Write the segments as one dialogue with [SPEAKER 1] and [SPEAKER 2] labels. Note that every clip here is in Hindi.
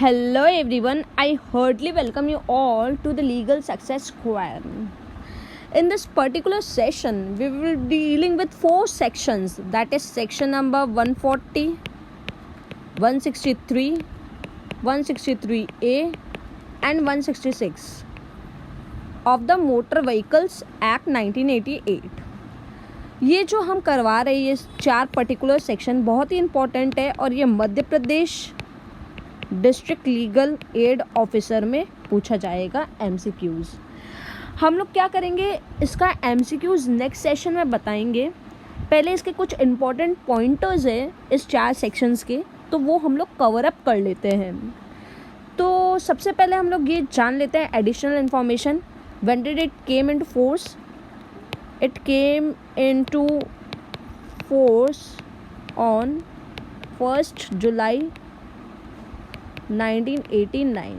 [SPEAKER 1] Hello everyone, I heartily welcome you all to the Legal Success Square. In this particular session, we will be dealing with 4 sections, that is section number 140, 163, 163A and 166 of the Motor Vehicles Act 1988. ये जो हम करवा रहे हैं ये 4 पर्टिकुलर सेक्शन बहुत ही इम्पोर्टेंट है और ये Madhya Pradesh district legal aid officer में पूछा जाएगा एमसीक्यूज़। हम लोग क्या करेंगे, इसका एमसीक्यूज़ नेक्स्ट सेशन में बताएंगे। पहले इसके कुछ इम्पॉर्टेंट पॉइंटर्स है इस 4 सेक्शंस के, तो वो हम लोग कवर अप कर लेते हैं। तो सबसे पहले हम लोग ये जान लेते हैं additional information. When did it came into force? It came into force on 1 जुलाई 1989।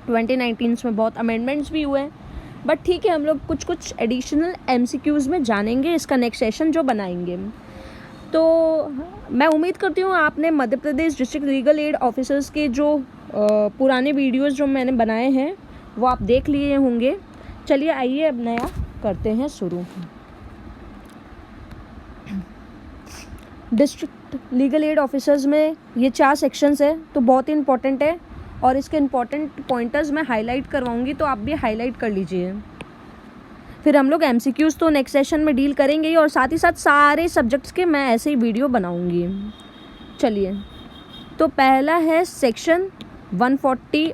[SPEAKER 1] 2019 में बहुत अमेंडमेंट्स भी हुए हैं, बट ठीक है, हम लोग कुछ एडिशनल एमसीक्यूज़ में जानेंगे इसका नेक्स्ट सेशन जो बनाएंगे। तो मैं उम्मीद करती हूँ आपने Madhya Pradesh district legal aid officers के जो पुराने वीडियोस जो मैंने बनाए हैं वो आप देख लिए होंगे। चलिए आइए अब नया करते हैं शुरू। डिस्ट्रिक्ट लीगल एड ऑफिसर्स में ये 4 सेक्शंस है, तो बहुत ही इंपॉर्टेंट है और इसके इंपॉर्टेंट पॉइंटर्स मैं हाईलाइट करवाऊंगी, तो आप भी हाईलाइट कर लीजिए। फिर हम लोग एमसीक्यूज़ तो नेक्स्ट सेशन में डील करेंगे ही, और साथ ही साथ सारे सब्जेक्ट्स के मैं ऐसे ही वीडियो बनाऊंगी। चलिए, तो पहला है section 140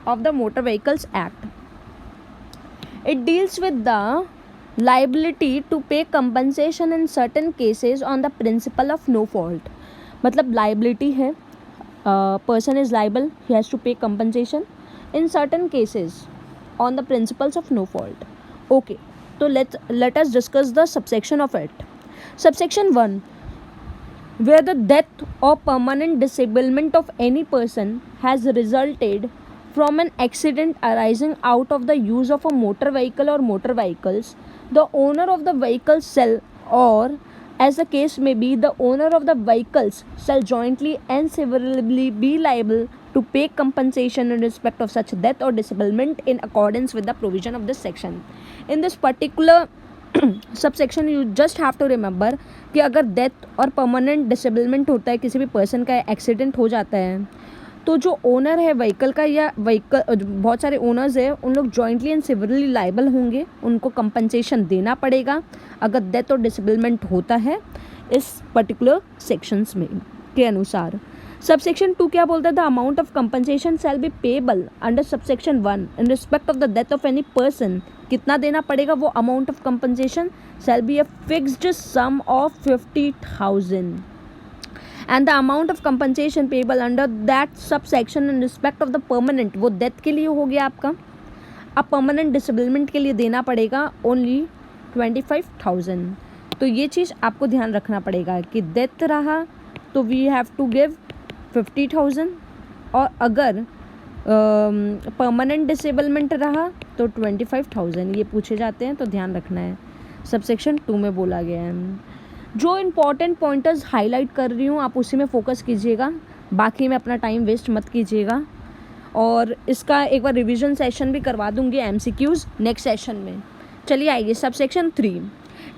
[SPEAKER 1] of the motor vehicles act. It deals with the liability to pay compensation in certain cases on the principle of no fault। मतलब liability है, person is liable, he has to pay compensation in certain cases on the principles of no fault। Okay, so let us discuss the subsection of it। Subsection 1, where the death or permanent disablement of any person has resulted from an accident arising out of the use of a motor vehicle or motor vehicles, the owner of the vehicles shall, or as the case may be, the owner of the vehicles shall jointly and severally be liable to pay compensation in respect of such death or disablement in accordance with the provision of this section। In this particular subsection you just have to remember कि अगर डेथ और परमानेंट डिसेबलमेंट होता है, किसी भी पर्सन का एक्सीडेंट हो जाता है, तो जो ओनर है व्हीकल का या व्हीकल बहुत सारे ओनर्स है, उन लोग जॉइंटली एंड सिविली लाइबल होंगे, उनको कंपनसेशन देना पड़ेगा अगर डेथ और डिसेबलमेंट होता है इस पर्टिकुलर सेक्शंस में के अनुसार। सबसेक्शन 2 क्या बोलता है? The amount of compensation shall be payable under subsection 1 in respect of the death of any person. कितना देना पड़ेगा? वो amount of compensation shall be a fixed sum of 50,000 and the amount of compensation payable under that subsection in respect of the permanent, वो डेथ के लिए हो गया आपका। अब परमानेंट डिसेबलमेंट के लिए देना पड़ेगा ओनली 25,000। तो ये चीज़ आपको ध्यान रखना पड़ेगा कि डेथ रहा तो वी हैव टू गिव 50,000, और अगर परमानेंट डिसेबलमेंट रहा तो 25,000। ये पूछे जाते हैं, तो ध्यान रखना है। सबसेक्शन 2 में बोला गया है। जो इम्पॉर्टेंट पॉइंटर्स हाईलाइट कर रही हूँ आप उसी में फोकस कीजिएगा, बाकी में अपना टाइम वेस्ट मत कीजिएगा। और इसका एक बार रिवीजन सेशन भी करवा दूंगी एमसीक्यूज़ नेक्स्ट सेशन में। चलिए आइए subsection 3।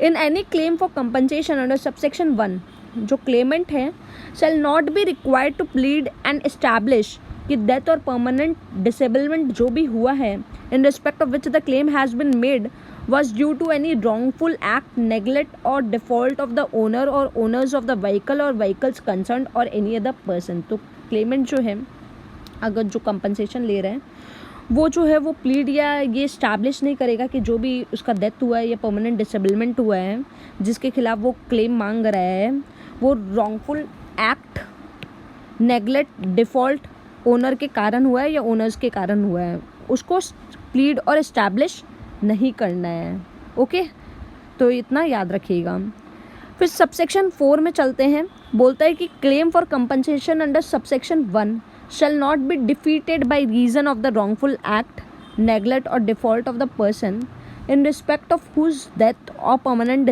[SPEAKER 1] In any claim for compensation under subsection 1, जो क्लेमेंट है shall not be required to plead and establish कि डेथ और परमानेंट डिसेबलमेंट जो भी हुआ है in respect of which the claim has been made was due to any wrongful act, neglect or default of the owner or owners of the vehicle or vehicles concerned or any other person। तो क्लेमेंट जो है अगर जो कंपनसेशन ले रहे हैं वो जो है वो प्लीड या ये इस्टेब्लिश नहीं करेगा कि जो भी उसका डेथ हुआ है या परमानेंट डिसेबलमेंट हुआ है जिसके खिलाफ वो क्लेम मांग रहा है वो wrongful act, neglect, default owner के कारण हुआ है या ओनर्स के कारण हुआ है, उसको प्लीड और इस्टेब्लिश नहीं करना है। ओके, तो इतना याद रखिएगा। फिर सबसेक्शन 4 में चलते हैं। बोलता है कि claim for compensation under subsection 1 shall not be defeated by reason of the wrongful act, neglect or default of the person in respect of whose death or permanent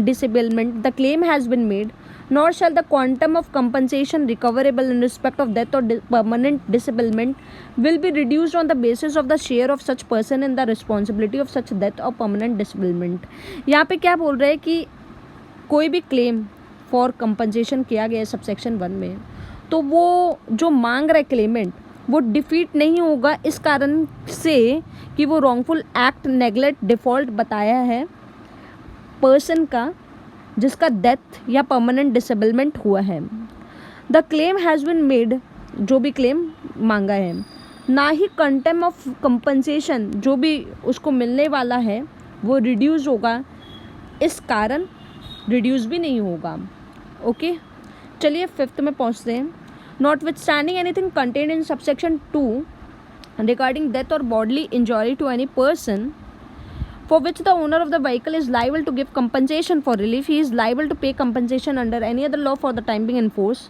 [SPEAKER 1] disablement the claim has been made, nor shall the quantum of compensation recoverable in respect of death or permanent disablement will be reduced on the basis of the share of such person in the responsibility of such death or permanent disablement. यहाँ पे क्या बोल रहे हैं कि कोई भी क्लेम फॉर कंपनसेशन किया गया है सबसेक्शन 1 में, तो वो जो मांग रहा है क्लेमेंट वो डिफीट नहीं होगा इस कारण से कि वो रॉन्गफुल एक्ट, नेग्लेक्ट, डिफ़ॉल्ट बताया है पर्सन का जिसका डेथ या परमानेंट डिसेबलमेंट हुआ है. The claim has been made, जो भी क्लेम मांगा है, ना ही कंटेम ऑफ कंपनसेशन जो भी उसको मिलने वाला है वो रिड्यूस होगा, इस कारण रिड्यूस भी नहीं होगा. ओके, चलिए 5th में पहुँचते हैं. Notwithstanding anything contained in subsection 2 regarding death or bodily injury to any person for which the owner of the vehicle is liable to give compensation for relief, he is liable to pay compensation under any other law for the time being in force,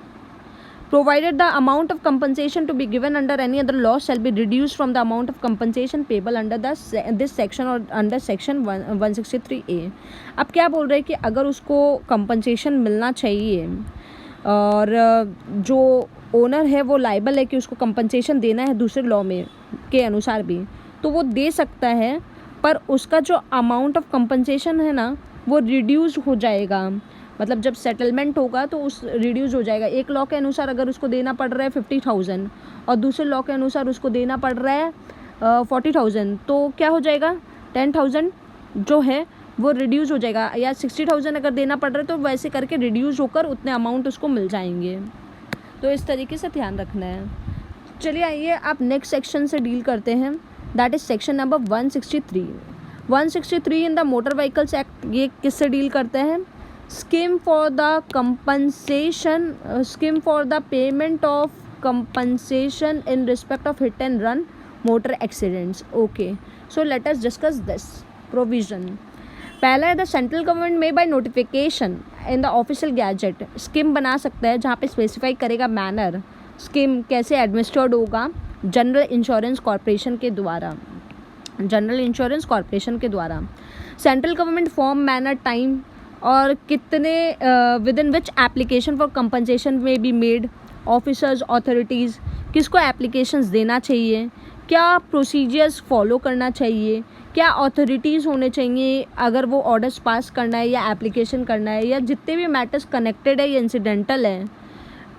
[SPEAKER 1] provided the amount of compensation to be given under any other law shall be reduced from the amount of compensation payable under this section or under section 163A. अब क्या बोल रहे हैं कि अगर उसको compensation मिलना चाहिए और जो ओनर है वो लाइबल है कि उसको compensation देना है दूसरे लॉ में के अनुसार भी, तो वो दे सकता है, पर उसका जो अमाउंट ऑफ कंपनसेशन है ना वो रिड्यूस हो जाएगा. मतलब जब सेटलमेंट होगा तो उस रिड्यूस हो जाएगा. एक लॉ के अनुसार अगर उसको देना पड़ रहा है 50,000 और दूसरे लॉ के अनुसार उसको देना पड़ रहा है 40,000, तो क्या हो जाएगा, 10,000 जो है वो रिड्यूस हो जाएगा. या 60,000 अगर देना पड़ रहा है तो वैसे करके रिड्यूस होकर उतने अमाउंट उसको मिल जाएंगे. तो इस तरीके से ध्यान रखना है. चलिए आइए आप नेक्स्ट सेक्शन से डील करते हैं. That is section number 163. 163 in the motor vehicles act. ये किससे डील करते हैं? Scheme for the compensation, scheme for the payment of compensation in respect of hit and run motor accidents. Okay, so let us discuss this provision. पहला है द सेंट्रल गवर्नमेंट में bye notification in the official gadget scheme बना सकता है जहाँ पे स्पेसिफाई करेगा मैनर, स्कीम कैसे एडमिनिस्टर्ड होगा जनरल इंश्योरेंस कॉरपोरेशन के द्वारा. जनरल इंश्योरेंस कॉरपोरेशन के द्वारा central government form, manner, time और कितने with in which application for compensation में बी मेड, ऑफिसर्स, अथॉरिटीज़ किसको एप्लीकेशंस देना चाहिए, क्या प्रोसीजर्स फॉलो करना चाहिए, क्या अथॉरिटीज़ होने चाहिए अगर वो ऑर्डर्स पास करना है या एप्लीकेशन करना है, या जितने भी मैटर्स कनेक्टेड है या इंसिडेंटल है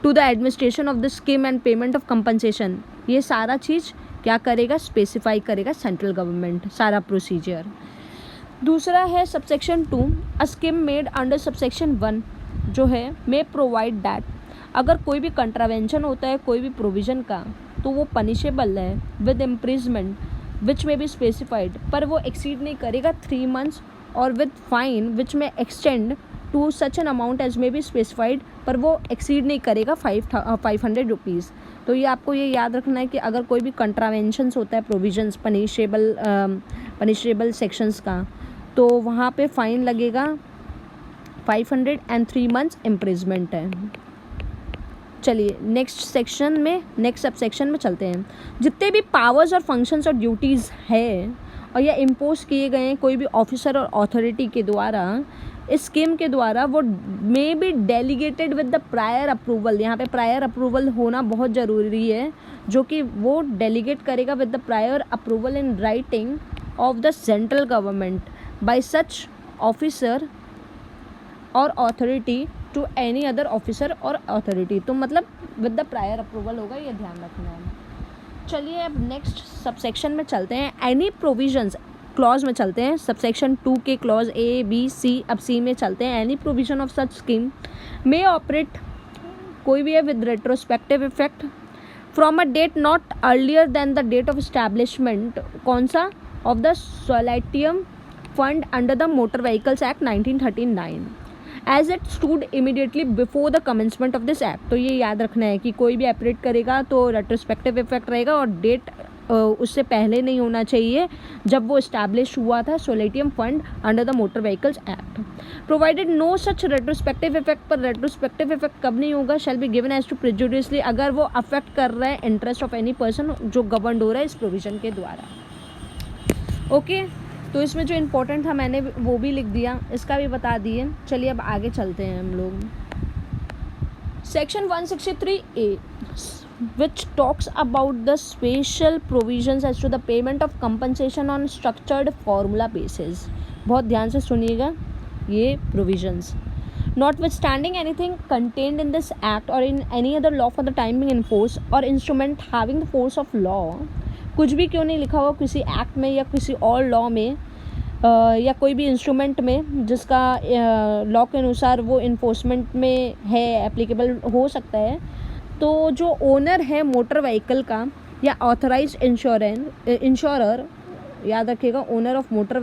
[SPEAKER 1] to the administration of the scheme and payment of compensation, ये सारा चीज़ क्या करेगा, स्पेसिफाई करेगा सेंट्रल गवर्नमेंट सारा प्रोसीजर. दूसरा है subsection 2. A scheme made under subsection 1 जो है मे प्रोवाइड दैट, अगर कोई भी कंट्रावेंशन होता है कोई भी प्रोविज़न का तो वो पनिशेबल है विद इम्प्रिजमेंट विच में बी स्पेसिफाइड, पर वो एक्सीड नहीं करेगा 3 months, और with fine which may extend to such an amount as may be specified, पर वो एक्सीड नहीं करेगा 500 रुपीज़. तो ये आपको ये याद रखना है कि अगर कोई भी कंट्रावेंशंस होता है प्रोविजंस पनिशेबल सेक्शंस का, तो वहाँ पे फ़ाइन लगेगा 500 एंड 3 months इम्प्रिजमेंट है. चलिए नेक्स्ट सेक्शन में, नेक्स्ट सब सेक्शन में चलते हैं. जितने भी पावर्स और फंक्शंस और ड्यूटीज़ है और या इम्पोज किए गए हैं कोई भी ऑफिसर और अथॉरिटी के द्वारा इस स्कीम के द्वारा, वो may be delegated with the prior approval. यहाँ पे प्रायर अप्रूवल होना बहुत ज़रूरी है, जो कि वो डेलीगेट करेगा with the prior approval in writing of the central government by such officer or authority to any other officer or authority. तो मतलब विद द प्रायर अप्रूवल होगा, ये ध्यान रखना है. चलिए अब नेक्स्ट सबसेक्शन में चलते हैं. एनी प्रोविजंस क्लॉज में चलते हैं. सबसेक्शन 2 के क्लॉज A, B, C. अब C में चलते हैं. Any provision of such scheme may operate, कोई भी है, with retrospective effect from a date not earlier than the date of establishment, कौन सा, of the solatium fund under the motor vehicles act 1939 as it stood immediately before the commencement of this act. तो ये याद रखना है कि कोई भी ऑपरेट करेगा तो रेट्रोस्पेक्टिव इफेक्ट रहेगा और डेट उससे पहले नहीं होना चाहिए जब वो इस्टेब्लिश हुआ था solatium fund under the motor vehicles act. Provided no such retrospective effect, पर रेट्रोस्पेक्टिव इफेक्ट कब नहीं होगा, shall be given as to prejudicially, अगर वो अफेक्ट कर रहा है इंटरेस्ट ऑफ एनी पर्सन जो गवर्नड हो रहा है इस प्रोविजन के द्वारा. ओके, तो इसमें जो इम्पोर्टेंट था मैंने वो भी लिख दिया, इसका भी बता दिए. चलिए अब आगे चलते हैं हम लोग. Section 163A which talks about the special provisions as to the payment of compensation on structured formula basis. बहुत ध्यान से सुनिएगा ये provisions. Notwithstanding anything contained in this act or in any other law for the time being in force or instrument having the force of law, कुछ भी क्यों नहीं लिखा हुआ किसी एक्ट में या किसी और लॉ में या कोई भी इंस्ट्रूमेंट में जिसका लॉ के अनुसार वो इन्फोर्समेंट में है, एप्लीकेबल हो सकता है, तो जो ओनर है मोटर व्हीकल का या ऑथराइज इंश्योरर, याद रखिएगा ओनर ऑफ मोटर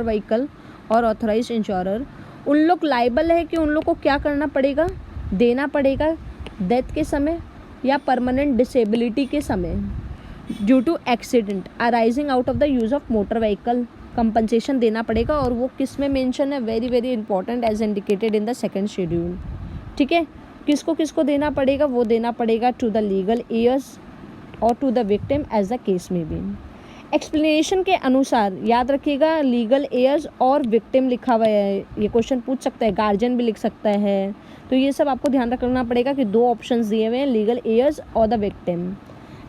[SPEAKER 1] व्हीकल और ऑथराइज इंश्योरर, उन लोग लाइबल है कि उन लोग को क्या करना पड़ेगा, देना पड़ेगा डेथ के समय या परमानेंट डिसेबिलिटी के समय due to accident arising out of the use of motor vehicle, compensation देना पड़ेगा। और वो किस में मेंशन है, very very important, as indicated in the second schedule. ठीक है, किसको किसको देना पड़ेगा, वो देना पड़ेगा टू द लीगल एयर्स और to the victim as the case में भी। एक्सप्लेनेशन के अनुसार याद रखिएगा लीगल एयर्स और विक्टिम लिखा हुआ है, ये क्वेश्चन पूछ सकता है, गार्जियन भी लिख सकता है, तो ये सब आपको ध्यान रखना पड़ेगा कि दो ऑप्शंस दिए हुए हैं, लीगल एयर्स और the victim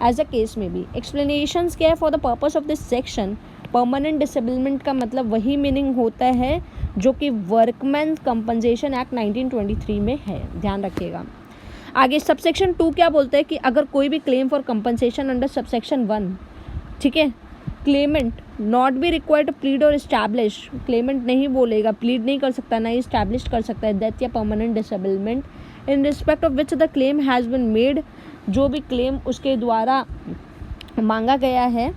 [SPEAKER 1] as a case में भी। एक्सप्लेनेशंस क्या है, for the purpose of this section permanent disablement का मतलब वही मीनिंग होता है जो कि वर्कमैन कंपनसेशन एक्ट 1923 में है, ध्यान रखिएगा। आगे सबसेक्शन 2 क्या बोलते हैं कि अगर कोई भी claim for compensation under subsection 1, ठीक है, claimant not be required to plead और इस्टेब्लिश, क्लेमेंट नहीं बोलेगा, प्लीड नहीं कर सकता, ना ही इस्टेब्लिश कर सकता है डेथ या permanent disablement in respect of which the claim has been made, जो भी क्लेम उसके द्वारा मांगा गया है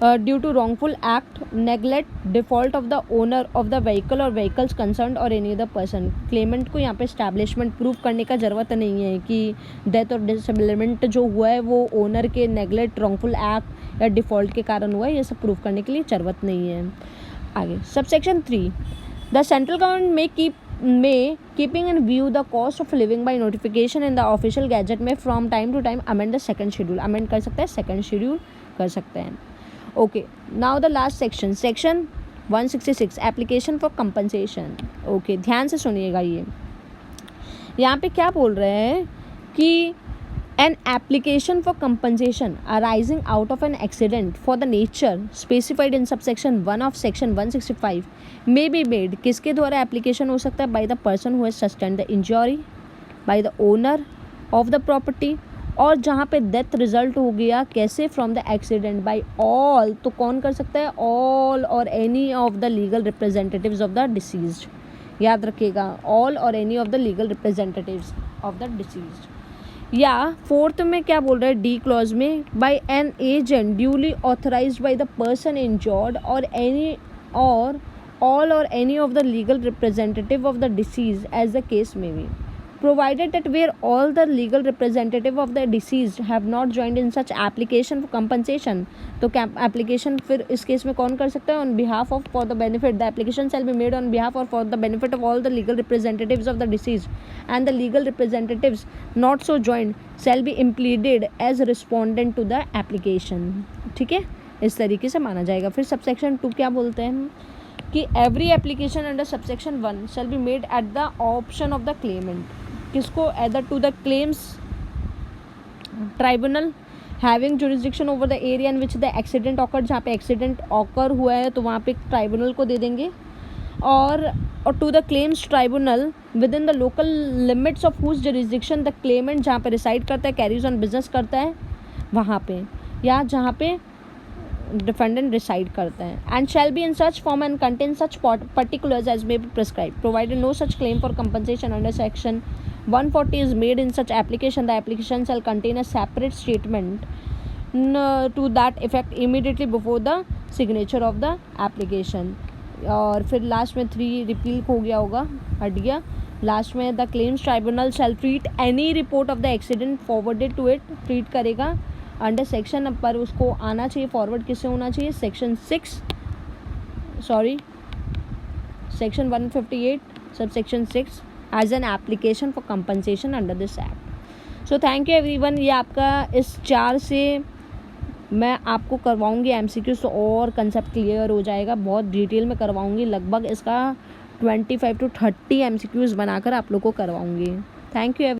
[SPEAKER 1] due to wrongful act, neglect, default of the owner of the vehicle और व्हीकल्स कंसर्न और एनी अदर पर्सन। क्लेमेंट को यहाँ पे स्टैब्लिशमेंट प्रूव करने का ज़रूरत नहीं है कि डेथ और डिसेबलमेंट जो हुआ है वो ओनर के नेग्लेक्ट, रॉन्गफुल एक्ट या डिफ़ॉल्ट के कारण हुआ है, ये सब प्रूव करने के लिए ज़रूरत नहीं है। आगे subsection 3, the central government may keeping in view the cost of living by notification in the official gazette may from time to time amend the second schedule, amend कर सकते हैं, सेकंड शेड्यूल कर सकते हैं। Okay, now the last section, section 166 application for compensation. Okay, ध्यान से सुनिएगा, ये यहाँ पे क्या बोल रहे हैं कि an application for compensation arising out of an accident for the nature specified in subsection 1 of section 165 may be made, किसके द्वारा एप्लीकेशन हो सकता है, by the person who has sustained the injury, by the owner of the property, और जहाँ पे डेथ रिजल्ट हो गया कैसे, from the accident, by all, तो कौन कर सकता है, all or any of the legal representatives of the deceased, याद रखिएगा, all or any of the legal representatives of the deceased. या फोर्थ में क्या बोल रहे हैं, डी क्लॉज में, by an agent duly authorised by the person injured or any or all or any of the legal representative of the deceased as the case में B, provided that where all the legal representative of the deceased have not joined in such application for compensation, तो application फिर इस केस में कौन कर सकता है, on behalf of, for the benefit, the application shall be made on behalf or for the benefit of all the legal representatives of the deceased, and the legal representatives not so joined shall be impleaded as respondent to the application। ठीक है, इस तरीके से माना जाएगा। फिर सबसेक्शन 2 क्या बोलते हैं कि every application under subsection 1 shall be made at the option of the claimant, किसको, either to the claims tribunal having jurisdiction over the area in which the accident occurred, जहाँ पे एक्सीडेंट ऑकर हुआ है तो वहाँ पे ट्राइब्यूनल को दे देंगे, और to the claims tribunal within the local limits of whose jurisdiction the claimant जहाँ पे रिसाइड करता है, कैरीज ऑन बिजनेस करता है वहाँ पे, या जहाँ पे डिफेंडेंट रिसाइड करता है, and shall be in such form and contain such particulars as may be prescribe, provided no such claim for compensation under section 140 is made in such application, the application shall contain a separate statement to that effect immediately before the signature of the application। और फिर लास्ट में 3 रिपील हो गया होगा, हट गया, लास्ट में the claims tribunal shall treat any report of the accident forwarded to it, treat करेगा अंडर सेक्शन, पर उसको आना चाहिए, फॉरवर्ड किससे होना चाहिए, section 158 subsection 6 as an application for compensation under this act. So thank you everyone. ये आपका इस 4 से मैं आपको करवाऊंगी MCQs, तो और कंसेप्ट क्लियर हो जाएगा, बहुत डिटेल में करवाऊंगी, लगभग इसका 25 to 30 MCQs बनाकर आप लोग को करवाऊँगी। Thank you.